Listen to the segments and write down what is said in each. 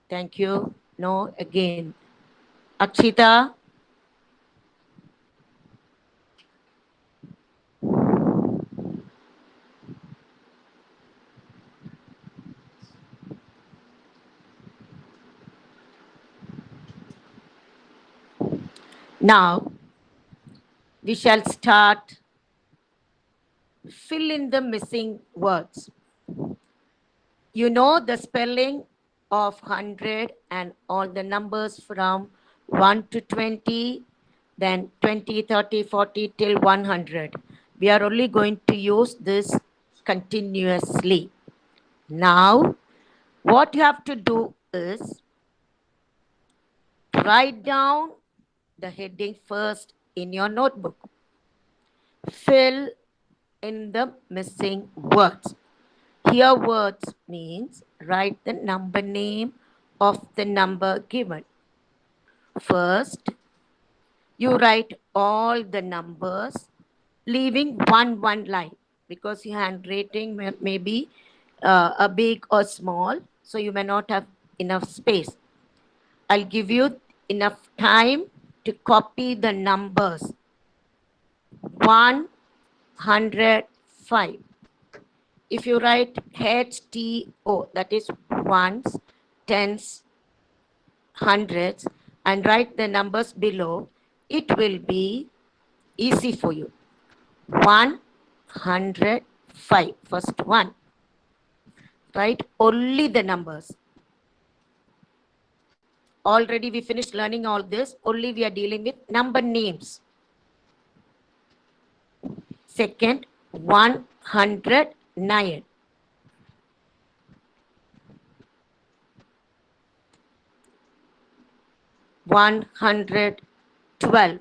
Thank you. No, again. Akshita. Now we shall start. Fill in the missing words. You know the spelling of 100 and all the numbers from 1 to 20, then 20, 30, 40 till 100. We are only going to use this continuously. Now, what you have to do is write down the heading first in your notebook. Fill in the missing words. Here words means write the number name of the number given. First, you write all the numbers, leaving one line because your handwriting may be a big or small, so you may not have enough space. I'll give you enough time to copy the numbers 105. If you write HTO, that is ones, tens, hundreds, and write the numbers below, it will be easy for you. 105, first one. Write only the numbers. Already we finished learning all this. Only we are dealing with number names. Second, 109. One hundred 12.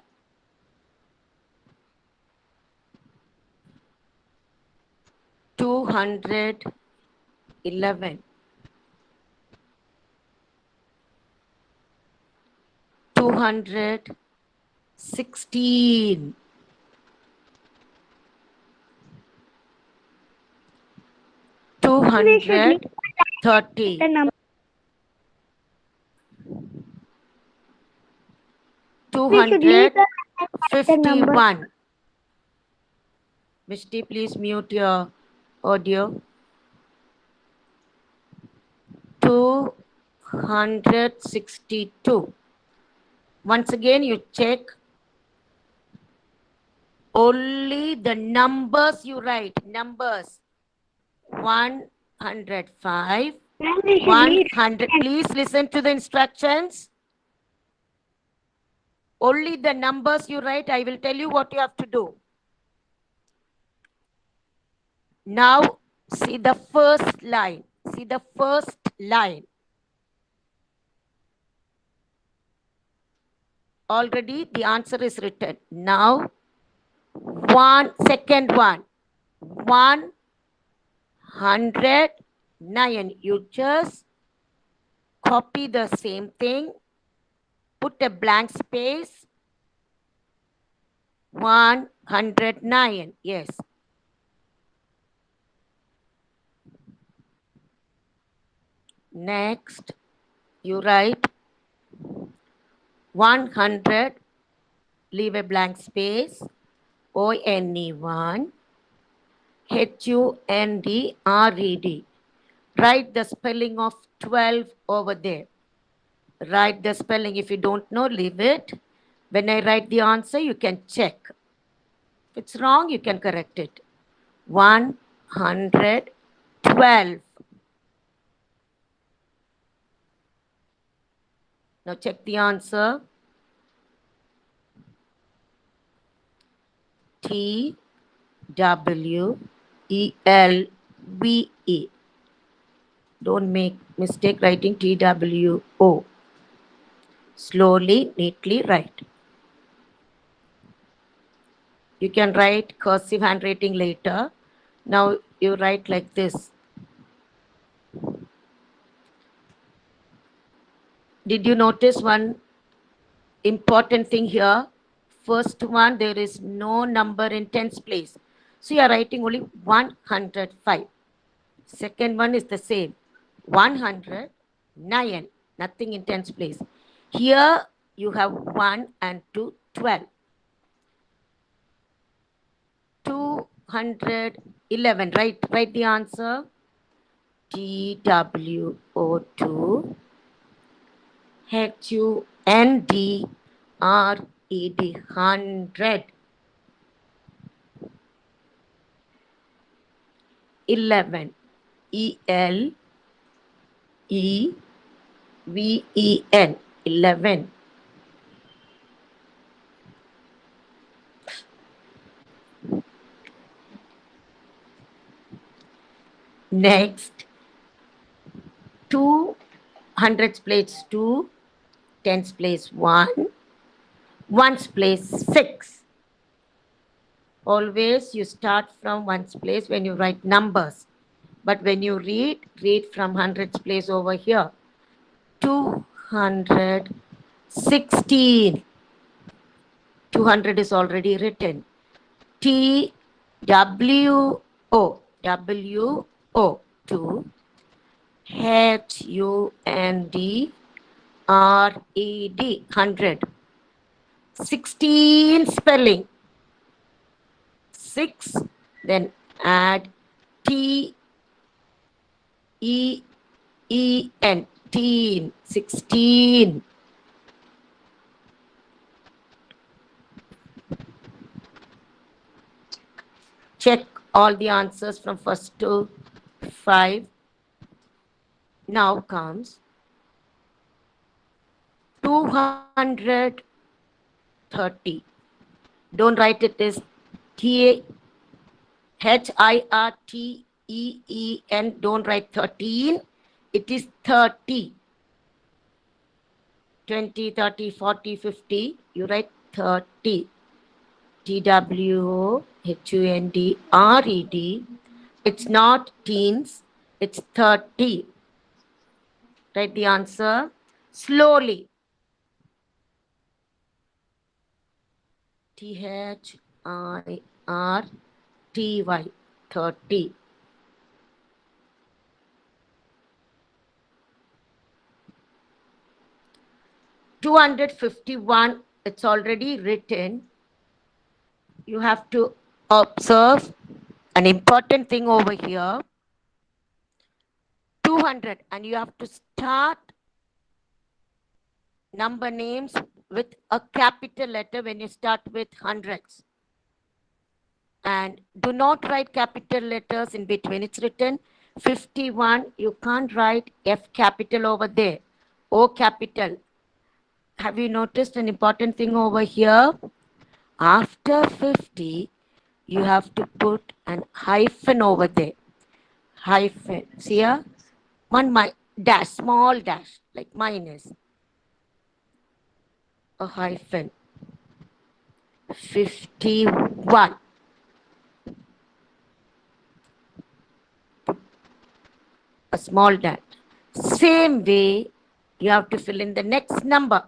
211. 216. 230. 251. Mishti, please mute your audio. 262. Once again, you check only the numbers you write. Numbers 105, 100. Please listen to the instructions. Only the numbers you write. I will tell you what you have to do. Now, see the first line. See the first line. Already the answer is written. Now, second one. 109. You just copy the same thing. Put a blank space. 109. Yes. Next, you write 100. Leave a blank space. ONE1. HUNDRED. Write the spelling of 12 over there. Write the spelling. If you don't know, leave it. When I write the answer, you can check. If it's wrong, you can correct it. 112. Now check the answer. TWELVE. Don't make mistake writing TWO. Slowly, neatly write. You can write cursive handwriting later. Now you write like this. Did you notice one important thing here? First one, there is no number in tens place. So you are writing only 105. Second one is the same. 109. nothing in tens place. Here you have 1 and 2, 12. 211, right? Write the answer. TWO2 HUNDRED 100. 11 ELEVEN 11. Next, 2 hundreds place 2, tens place 1, ones place 6. Always you start from ones place when you write numbers. But when you read from hundreds place over here. 216. 200 is already written. TWO 2 HUNDRED 100. 16 spelling. 6, then add TEEN, teen, 16. Check all the answers from first to 5. Now comes 230. Don't write it as HIRTEEN. Don't write 13. It is 30. 20, 30, 40, 50. You write 30. TWOHUNDRED. It's not teens, it's 30. Write the answer slowly. THIRTY, 30. $251, it's already written. You have to observe an important thing over here. 200, and you have to start number names with a capital letter when you start with hundreds. And do not write capital letters in between. It's written 51. You can't write F capital over there. O capital. Have you noticed an important thing over here? After 50, you have to put an hyphen over there. Hyphen. See here? One dash, small dash, like minus. A hyphen. 51. A small dash. Same way, you have to fill in the next number.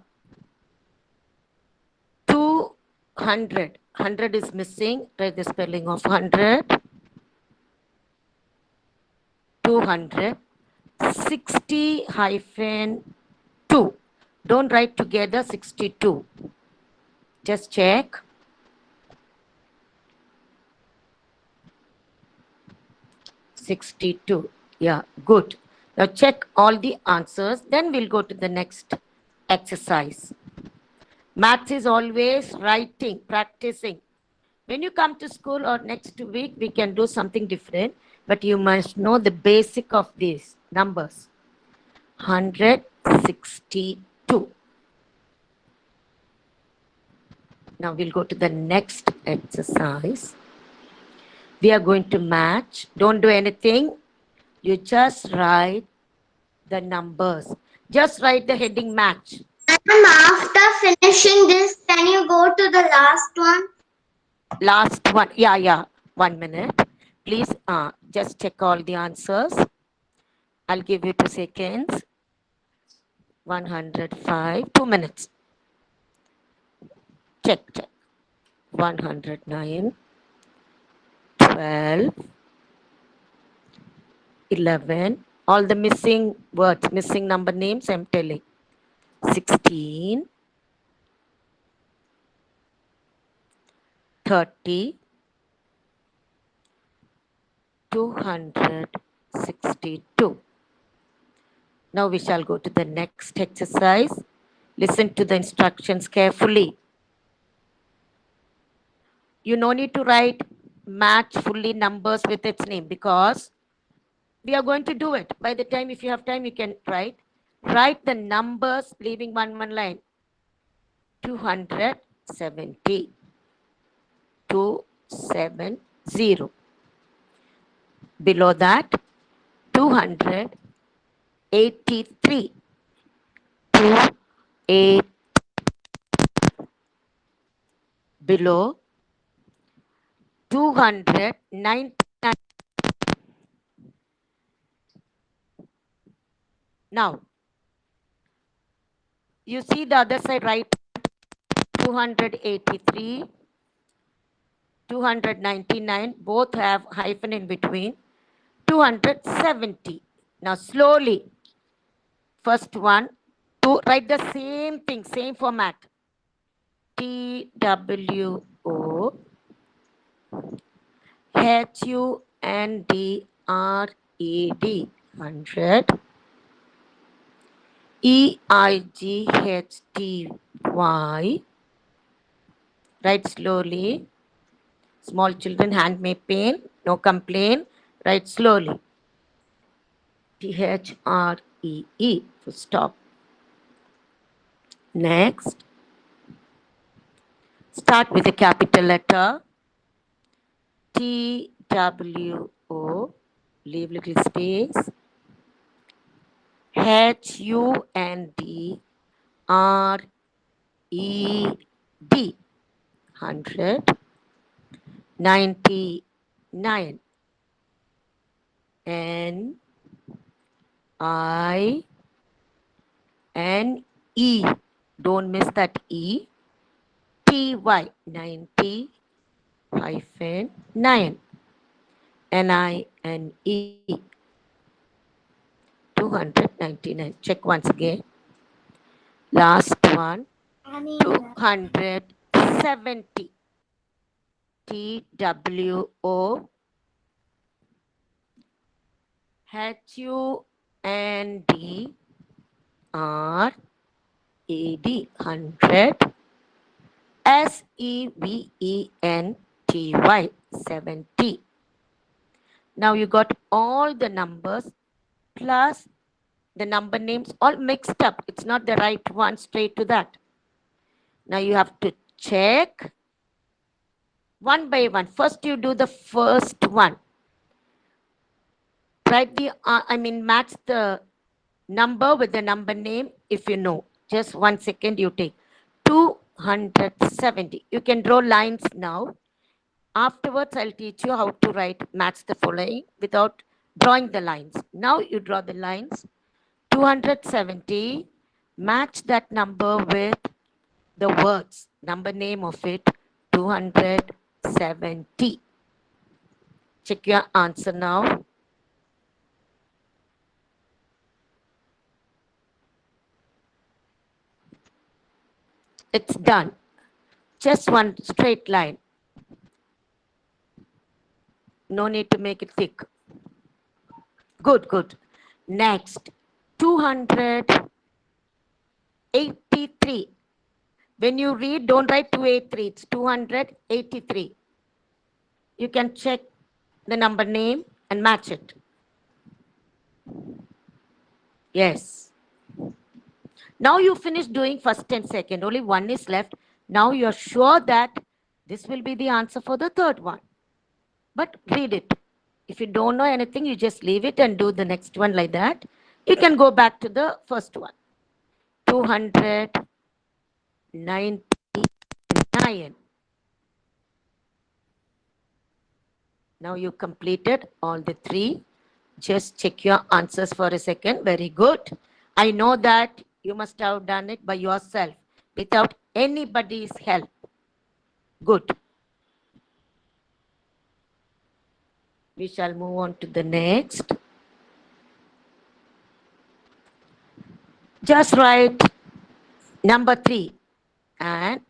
200. 100 is missing. Write the spelling of 100. 200. 60 hyphen 2. Don't write together 62. Just check. $62. Yeah, good. Now check all the answers. Then we'll go to the next exercise. Maths is always writing, practicing. When you come to school or next week, we can do something different. But you must know the basic of these numbers. 162. Now we'll go to the next exercise. We are going to match. Don't do anything. You just write the numbers. Just write the heading match. And after finishing this, can you go to the last one? Last one. Yeah. 1 minute. Please just check all the answers. I'll give you 2 seconds. 105. 2 minutes. Check. 109. 12. 11. All the missing words, missing number names, I'm telling. 16, 30, 262. Now we shall go to the next exercise. Listen to the instructions carefully. You no need to write match fully numbers with its name because we are going to do it. By the time, if you have time, you can write the numbers leaving one line. 270, 270. Below that, 283, 28. Below, 299. Now, you see the other side, right? 283, 299, both have hyphen in between. 270. Now, slowly, first one, to write the same thing, same format. TWO, HUNDRED, 100. EIGHTY, write slowly. Small children, hand may pain, no complain, write slowly. THREE, full stop. Next, start with a capital letter. TWO, leave little space. HUNDRED, 100. 99. NINE. Don't miss that E. TY, 90 hyphen 9. NINE, 299. Check once again. Last one, 270. TWO, HUNDRED, 100. SEVENTY, 70. Now you got all the numbers plus the number names all mixed up. It's not the right one straight to that. Now you have to check one by one. First you do the first one. Write the, match the number with the number name if you know. Just 1 second you take. 270. You can draw lines now. Afterwards, I'll teach you how to write match the following without drawing the lines. Now you draw the lines. 270, match that number with the words, number name of it, 270. Check your answer now. It's done. Just one straight line. No need to make it thick. Good, good. Next, 283. When you read, don't write 283. It's 283. You can check the number name and match it. Yes. Now you finish doing first and second. Only one is left. Now you're sure that this will be the answer for the third one. But read it. If you don't know anything, you just leave it and do the next one like that. You can go back to the first one. 299. Now you completed all the three. Just check your answers for a second. Very good. I know that you must have done it by yourself without anybody's help. Good. We shall move on to the next. Just write number 3 and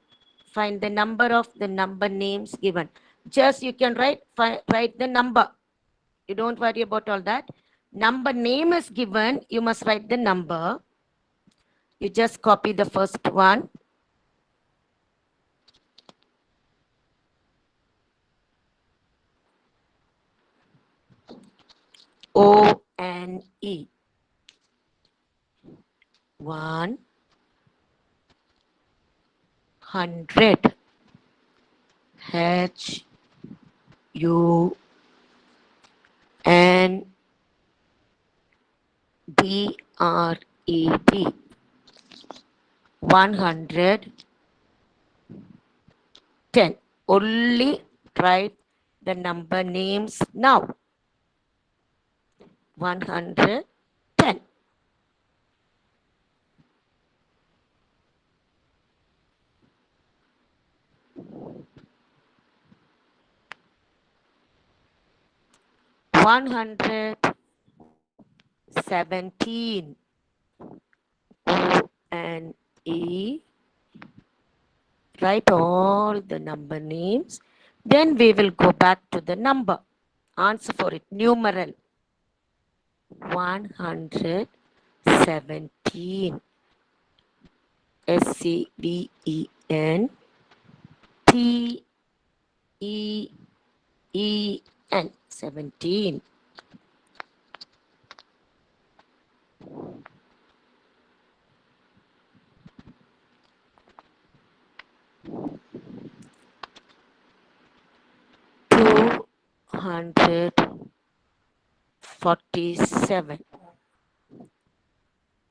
find the number of the number names given. Just you can write the number. You don't worry about all that. Number name is given, you must write the number. You just copy the first one. O-N-E. 100. H-U-N-D-R-E-D. 110. Only write the number names now. 110. 117. O-N-E. Write all the number names. Then we will go back to the number. Answer for it. Numeral. 117. S-E-V-E-N-T-E-E-N. 17. 247.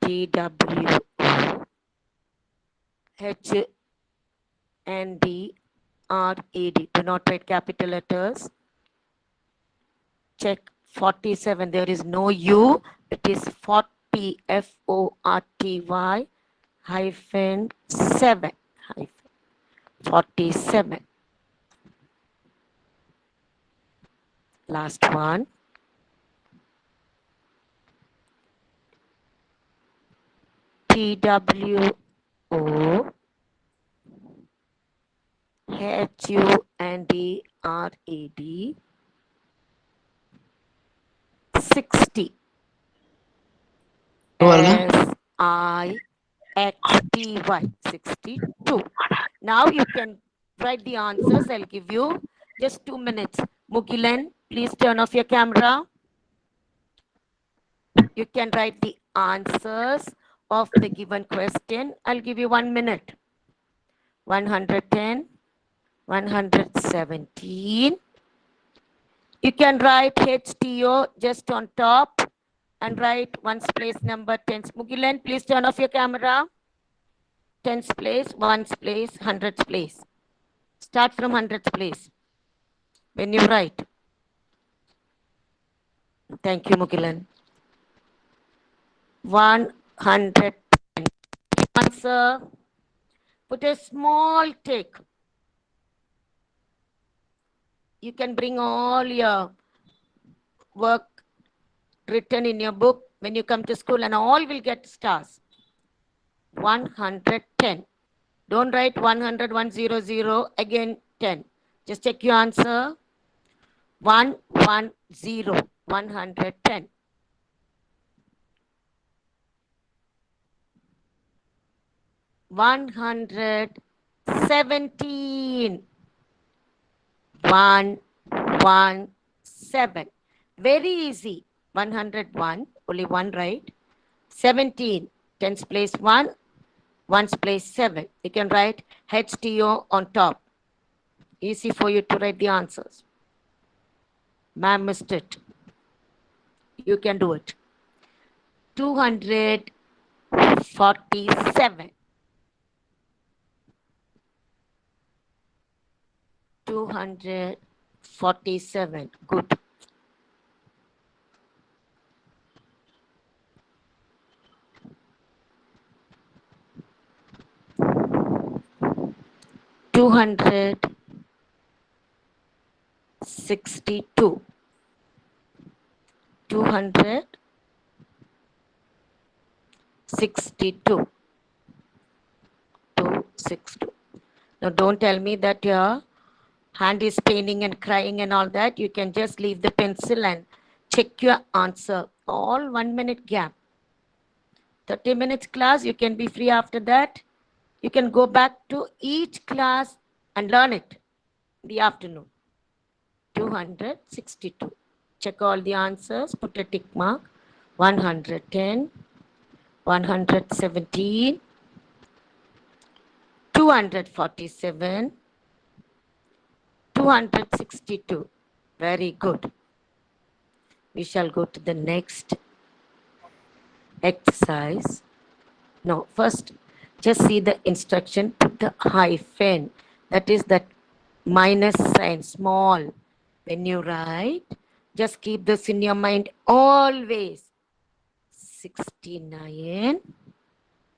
T-W-H-N-D-R-E-D. Do not write capital letters. Check 47. There is no U. It is 40. F-O-R-T-Y hyphen 7. Hyphen 47. Last one. T-W-O-H-U-N-D-R-E-D. 60. S-I-X-T-Y. 62. Now you can write the answers. I'll give you just 2 minutes. Mugilan, please turn off your camera. You can write the answers of the given question. I'll give you 1 minute. 110, 117. You can write HTO just on top and write ones place number, tens. Mugilan, please turn off your camera. Tens place, ones place, hundreds place. Start from hundreds place. When you write. Thank you, Mugilan. 110. Answer. Put a small tick. You can bring all your work written in your book when you come to school and all will get stars. 110. Don't write 100, 100, again 10. Just check your answer. 110, 110. 117. 117. Very easy. 101, only one right. 17, tens place 1, ones place 7. You can write HTO on top. Easy for you to write the answers. Ma'am missed it. You can do it. 247. 247. Good. 262. 262. 62. 262. Now don't tell me that your hand is paining and crying and all that. You can just leave the pencil and check your answer. All 1 minute gap. 30 minutes class, you can be free after that. You can go back to each class and learn it in the afternoon. 262. Check all the answers, put a tick mark. 110, 117, 247, 262. Very good. We shall go to the next exercise. No, first, just see the instruction, put the hyphen. That is that minus sign, small. When you write, just keep this in your mind always. 69, What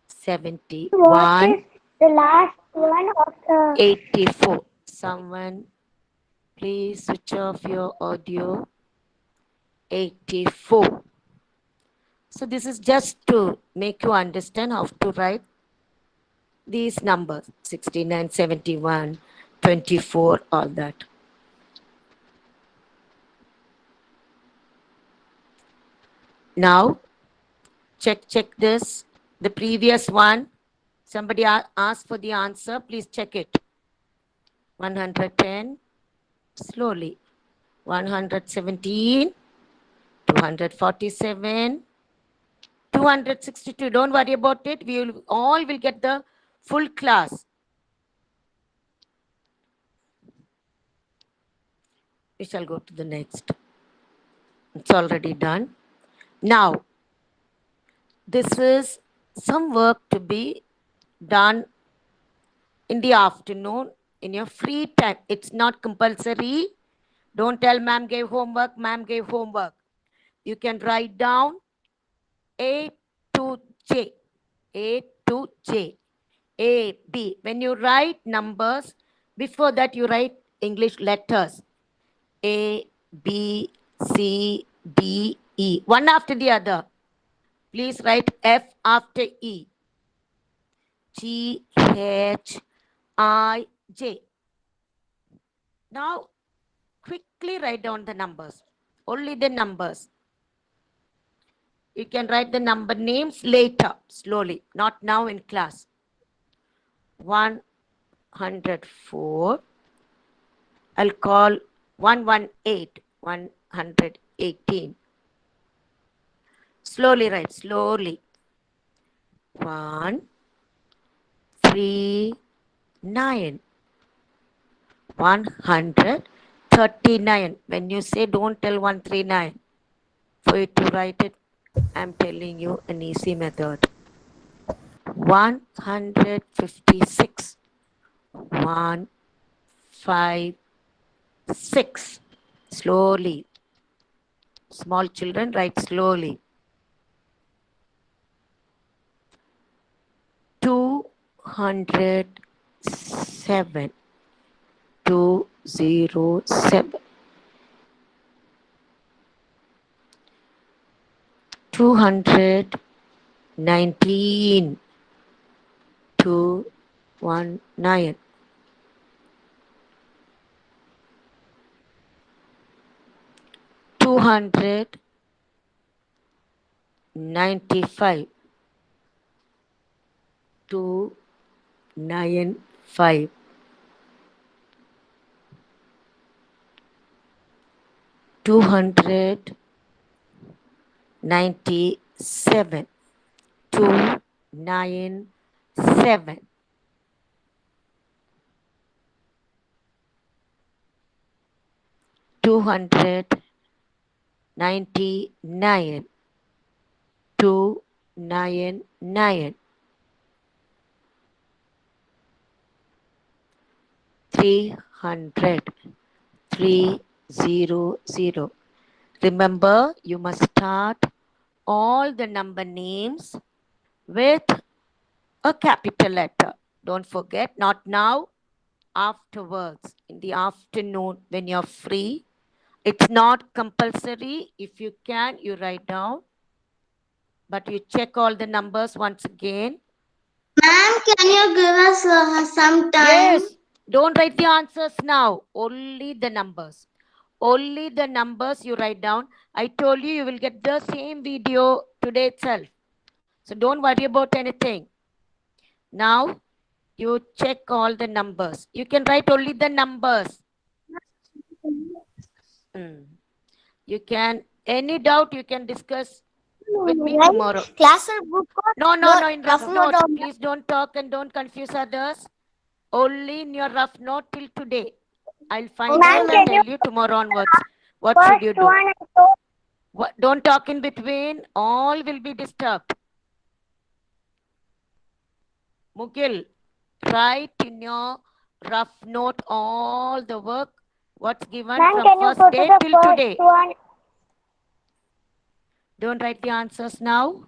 71, is the last one of the 84. Someone, please switch off your audio. 84. So this is just to make you understand how to write these numbers. 69, 71, 24, all that. Now, check this. The previous one, somebody asked for the answer. Please check it. 110, slowly. 117, 247, 262. Don't worry about it. We will all will get the full class. We shall go to the next. It's already done. Now, this is some work to be done in the afternoon in your free time. It's not compulsory. Don't tell ma'am gave homework, ma'am gave homework. You can write down A to J, A to J, A, B. When you write numbers, before that you write English letters. A, B, C, D, E. One after the other. Please write F after E. G, H, I, J. Now, quickly write down the numbers. Only the numbers. You can write the number names later, slowly, not now in class. 104. I'll call 118, 118. Slowly write, slowly. 1, 3, 9. 139. When you say don't tell 139. For you to write it, I'm telling you an easy method. 156. 156. Slowly. Small children write slowly. 207. 207. 219. 219. 295. 295. 297. 297. 299. 299. 300. 300. Remember, you must start all the number names with a capital letter. Don't forget, not now, afterwards, in the afternoon when you're free. It's not compulsory. If you can, you write down but you check all the numbers once again. Ma'am, can you give us some time? Yes, don't write the answers now, only the numbers. Only the numbers you write down. I told you you will get the same video today itself. So don't worry about anything. Now you check all the numbers. You can write only the numbers. Mm. You can, any doubt you can discuss with me tomorrow. Class or book or No, in rough rough note note. or Please don't talk and don't confuse others. Only in your rough note till today. I'll find ma'am, out and can you tell you tomorrow onwards. What should you first do? one and two? Don't talk in between. All will be disturbed. Mugil, write in your rough note all the work what's given Ma'am, from can you first go to day the till first today. one? Don't write the answers now.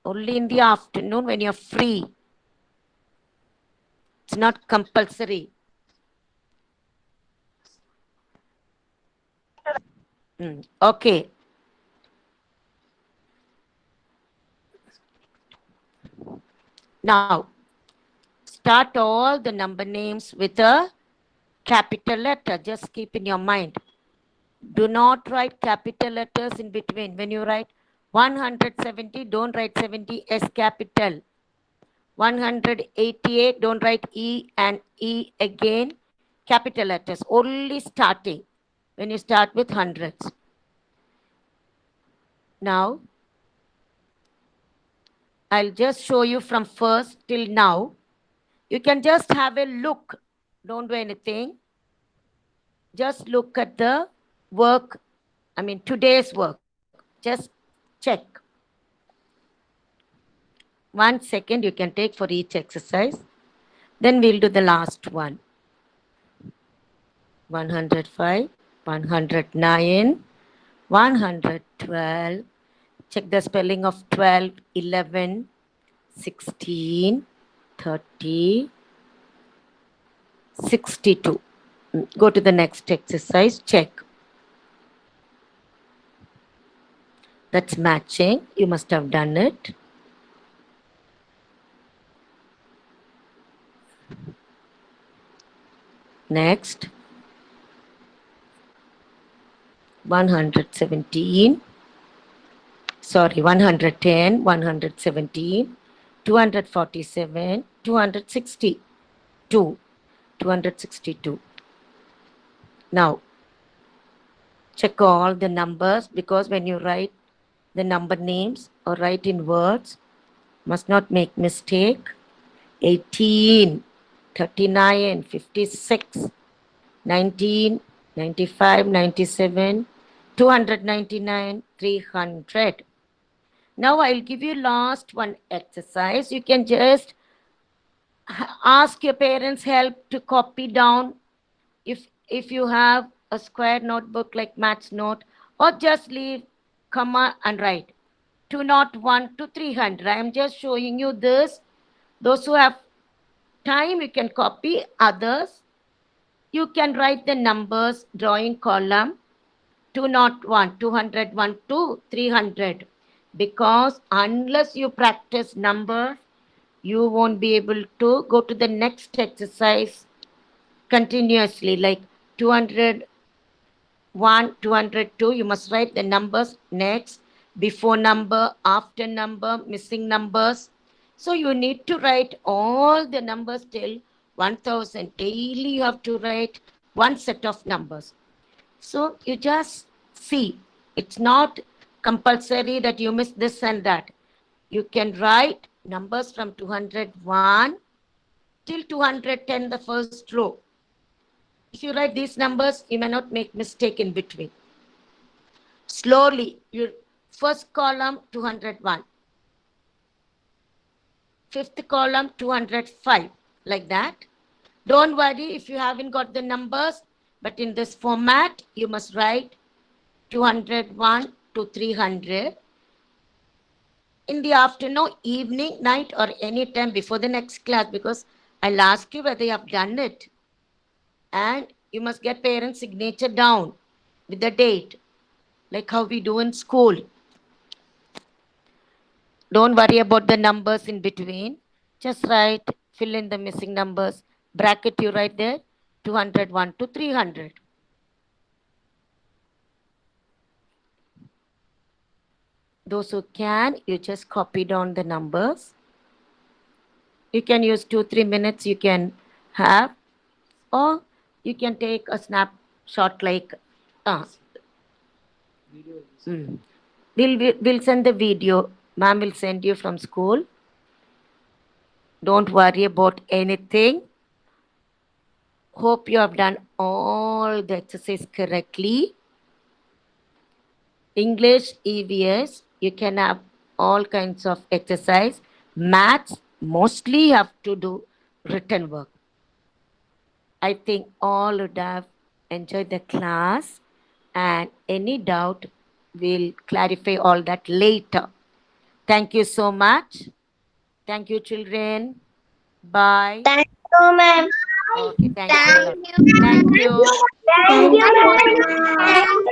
Only in the afternoon when you're free. It's not compulsory. Okay. Now, start all the number names with a capital letter. Just keep in your mind. Do not write capital letters in between. When you write 170, don't write 70 as capital. 188, don't write E and E again. Capital letters, only starting when you start with hundreds. Now, I'll just show you from first till now. You can just have a look. Don't do anything. Just look at the work, today's work. Just check. 1 second you can take for each exercise. Then we'll do the last one. 105, 109, 112. Check the spelling of 12, 11, 16, 30, 62. Go to the next exercise. Check. That's matching. You must have done it. Next. 117. Sorry, 110, 117, 247, 262. 262. Now, check all the numbers, because when you write the number names or write in words, must not make mistake. 18, 39, 56, 19, 95, 97, 299, 300. Now I'll give you last one exercise. You can just ask your parents' help to copy down if you have a square notebook like maths note, or just leave comma and write 201 to 300. I am just showing you this. Those who have time, you can copy. Others, you can write the numbers, drawing column 201, 201 to 300. Because unless you practice numbers, you won't be able to go to the next exercise continuously. Like 201, 202, you must write the numbers next, before number, after number, missing numbers. So you need to write all the numbers till 1000. Daily you have to write one set of numbers. So you just see, it's not compulsory that you miss this and that. You can write numbers from 201 till 210, the first row. If you write these numbers, you may not make mistake in between. Slowly, your first column 201, fifth column 205, like that. Don't worry if you haven't got the numbers, but in this format, you must write 201 to 300. In the afternoon, evening, night, or any time before the next class, because I'll ask you whether you have done it. And you must get parents' signature down with the date, like how we do in school. Don't worry about the numbers in between. Just write, fill in the missing numbers. Bracket you right there, 201 to 300. Those who can, you just copy down the numbers. You can use 2-3 minutes you can have, or you can take a snapshot like, uh, mm. we'll send the video. Ma'am will send you from school. Don't worry about anything. Hope you have done all the exercise correctly. English, EVS, you can have all kinds of exercise. Maths, mostly you have to do written work. I think all would have enjoyed the class, and any doubt, we'll clarify all that later. Thank you so much. Thank you, children. Bye. Thank you, ma'am. Okay, thanks a Thank lot. you. Thank you. Thank you, ma'am.